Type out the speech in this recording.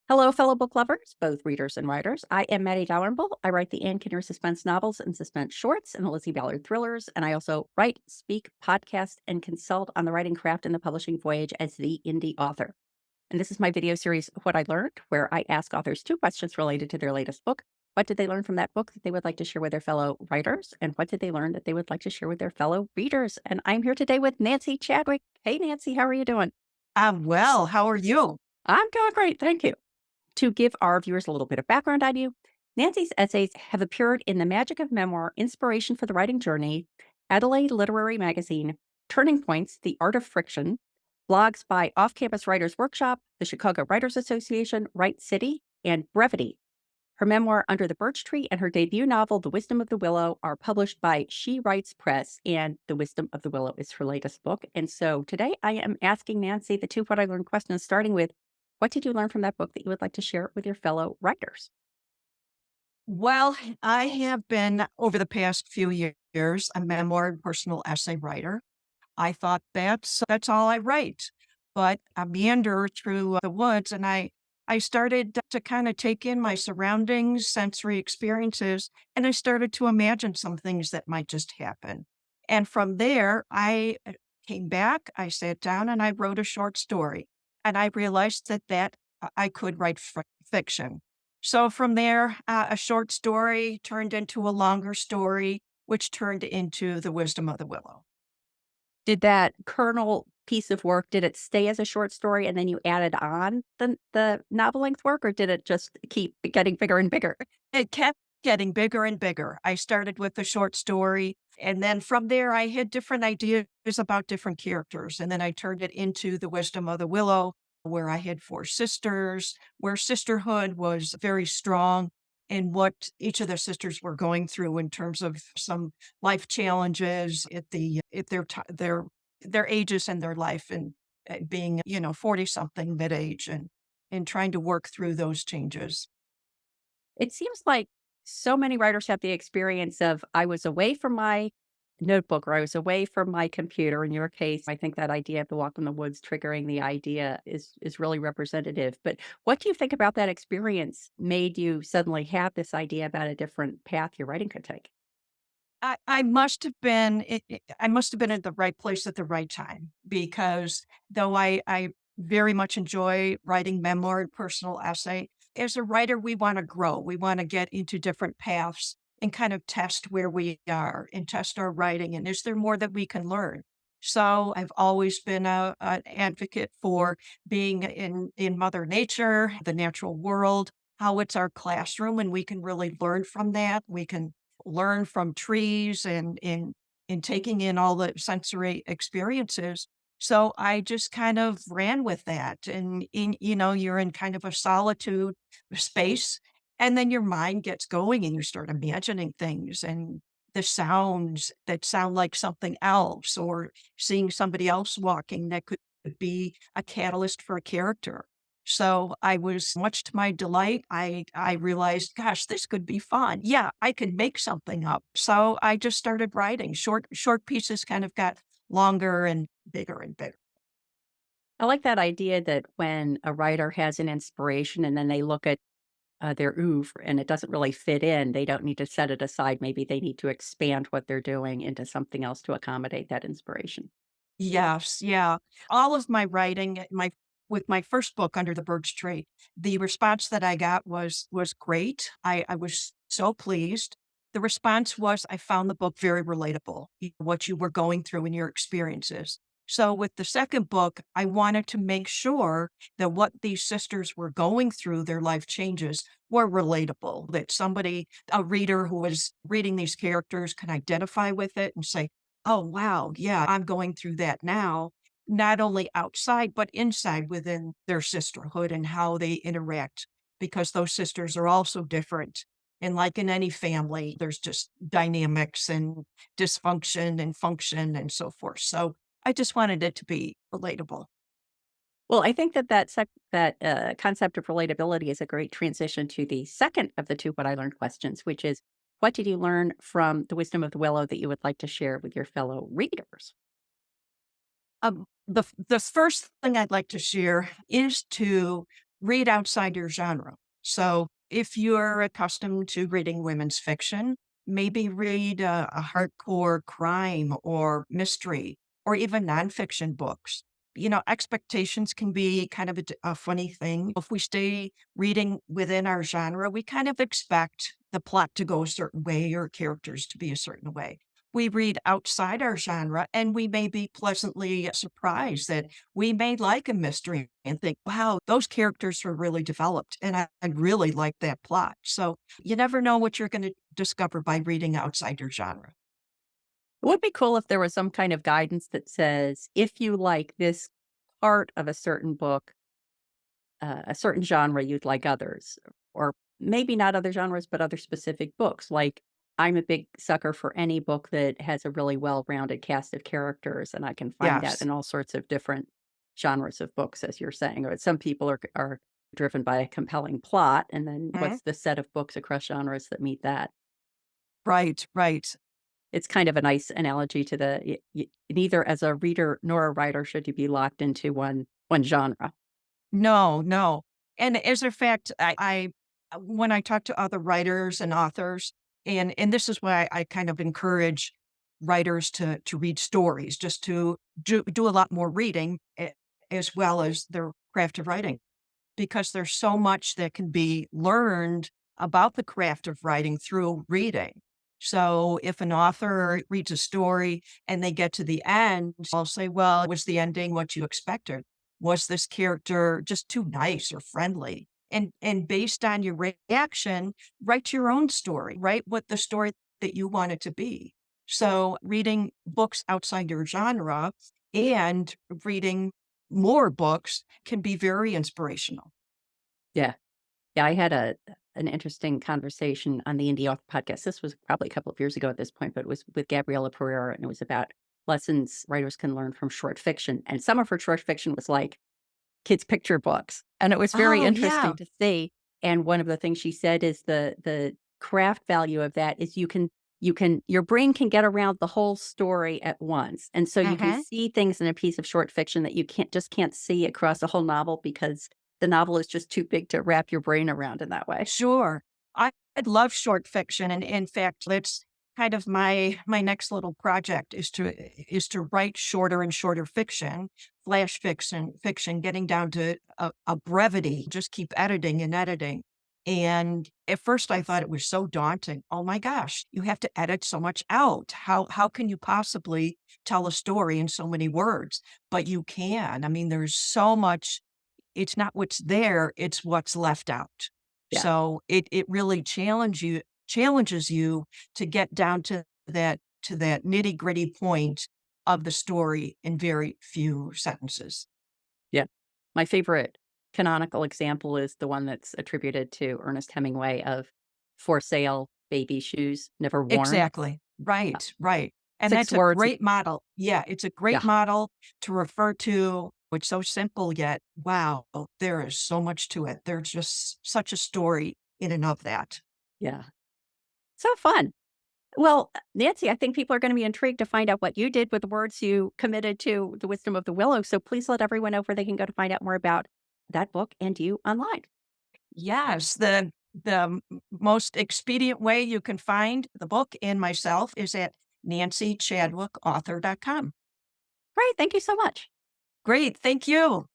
Hello, fellow book lovers, both readers and writers. I am Matty Dalrymple. I write the Ann Kinnear Suspense Novels and Suspense Shorts and the Lizzy Ballard Thrillers, and I also write, speak, podcast, and consult on the writing craft and the publishing voyage as the indie author. And this is my video series, What I Learned, where I ask authors two questions related to their latest book. What did they learn from that book that they would like to share with their fellow writers? And what did they learn that they would like to share with their fellow readers? And I'm here today with Nancy Chadwick. Hey, Nancy, how are you doing? I'm well. How are you? I'm doing great. Thank you. To give our viewers a little bit of background on you, Nancy's essays have appeared in the Magic of Memoir, Inspiration for the Writing Journey, Adelaide Literary Magazine, Turning Points, The Art of Friction, blogs by Off Campus Writers Workshop, the Chicago Writers Association, Write City, and Brevity. Her memoir, Under the Birch Tree, and her debut novel, The Wisdom of the Willow, are published by She Writes Press, and The Wisdom of the Willow is her latest book. And so today I am asking Nancy the two What I Learned questions, starting with, what did you learn from that book that you would like to share with your fellow writers? Well, I have been, over the past few years, a memoir and personal essay writer. I thought that's all I write. But I meander through the woods and I started to kind of take in my surroundings, sensory experiences, and I started to imagine some things that might just happen. And from there, I came back, I sat down and I wrote a short story. And I realized that I could write fiction. So from there, a short story turned into a longer story, which turned into The Wisdom of the Willow. Did that kernel piece of work, did it stay as a short story and then you added on the novel length work, or did it just keep getting bigger and bigger? It kept getting bigger and bigger. I started with a short story, and then from there, I had different ideas about different characters. And then I turned it into The Wisdom of the Willow, where I had four sisters, where sisterhood was very strong in what each of the sisters were going through in terms of some life challenges at their ages in their life and being 40 something mid age and trying to work through those changes. It seems like so many writers have the experience of, I was away from my notebook or I was away from my computer. In your case, I think that idea of the walk in the woods triggering the idea is really representative. But what do you think about that experience made you suddenly have this idea about a different path your writing could take? I must have been I must have been at the right place at the right time because though I very much enjoy writing memoir and personal essay, as a writer, we want to grow. We want to get into different paths and kind of test where we are and test our writing. And is there more that we can learn? So I've always been an advocate for being in Mother Nature, the natural world, how it's our classroom, and we can really learn from that. We can learn from trees and in taking in all the sensory experiences. So I just kind of ran with that. And you're in kind of a solitude space, and then your mind gets going and you start imagining things and the sounds that sound like something else, or seeing somebody else walking that could be a catalyst for a character. So I was, much to my delight, I realized, gosh, this could be fun. Yeah, I could make something up. So I just started writing. Short pieces kind of got longer and bigger and bigger. I like that idea that when a writer has an inspiration and then they look at their oeuvre and it doesn't really fit in, they don't need to set it aside. Maybe they need to expand what they're doing into something else to accommodate that inspiration. Yes, yeah. All of my writing, my with my first book, Under the Birch Tree, the response that I got was great. I was so pleased. The response was, I found the book very relatable, what you were going through in your experiences. So with the second book, I wanted to make sure that what these sisters were going through, their life changes, were relatable, that a reader who was reading these characters can identify with it and say, oh, wow. Yeah, I'm going through that now, not only outside, but inside within their sisterhood and how they interact, because those sisters are also different. And like in any family, there's just dynamics and dysfunction and function and so forth. So I just wanted it to be relatable. Well, I think that concept of relatability is a great transition to the second of the two What I Learned questions, which is, what did you learn from The Wisdom of the Willow that you would like to share with your fellow readers? The first thing I'd like to share is to read outside your genre. So if you're accustomed to reading women's fiction, maybe read a hardcore crime or mystery or even nonfiction books. You know, expectations can be kind of a funny thing. If we stay reading within our genre, we kind of expect the plot to go a certain way or characters to be a certain way. We read outside our genre and we may be pleasantly surprised that we may like a mystery and think, wow, those characters are really developed. And I really like that plot. So you never know what you're going to discover by reading outside your genre. It would be cool if there was some kind of guidance that says, if you like this part of a certain book, a certain genre, you'd like others, or maybe not other genres, but other specific books. Like, I'm a big sucker for any book that has a really well-rounded cast of characters, and I can find that Yes. in all sorts of different genres of books, as you're saying. Or some people are driven by a compelling plot, and then Mhm. what's the set of books across genres that meet that? Right, right. It's kind of a nice analogy to neither as a reader nor a writer should you be locked into one genre. No, no. And as a fact, when I talk to other writers and authors, and this is why I kind of encourage writers to read stories, just to do a lot more reading as well as their craft of writing, because there's so much that can be learned about the craft of writing through reading. So if an author reads a story and they get to the end, I'll say, well, was the ending what you expected? Was this character just too nice or friendly? And based on your reaction, write your own story, write what the story that you want it to be. So reading books outside your genre and reading more books can be very inspirational. Yeah. Yeah, I had an interesting conversation on the INDY AUTHOR podcast. This was probably a couple of years ago at this point, but it was with Gabriella Pereira, and it was about lessons writers can learn from short fiction. And some of her short fiction was like kids' picture books, and it was very Oh, yeah. interesting to see. And one of the things she said is the craft value of that is you can your brain can get around the whole story at once, and so you can Mhm. see things in a piece of short fiction that you can't see across a whole novel because the novel is just too big to wrap your brain around in that way. Sure. I love short fiction, and in fact, that's kind of my next little project is to write shorter and shorter fiction, flash fiction, getting down to a brevity. Just keep editing and editing. And at first, I thought it was so daunting. Oh my gosh, you have to edit so much out. How can you possibly tell a story in so many words? But you can. I mean, there's so much. It's not what's there, it's what's left out. Yeah. So it really challenges you to get down to that nitty-gritty point of the story in very few sentences. Yeah. My favorite canonical example is the one that's attributed to Ernest Hemingway of "For Sale Baby Shoes Never Worn." Exactly. Uh, Right, right. And 6 that's a words. great model. Yeah, it's a great Yeah, model to refer to. It's so simple yet, wow, there is so much to it. There's just such a story in and of that. yeah. So fun. Well, Nancy, I think people are gonna be intrigued to find out what you did with the words you committed to The Wisdom of the Willow, so please let everyone know where they can go to find out more about that book and you online. Yes, the most expedient way you can find the book and myself is at nancychadwickauthor.com. Great, thank you so much. Great, thank you.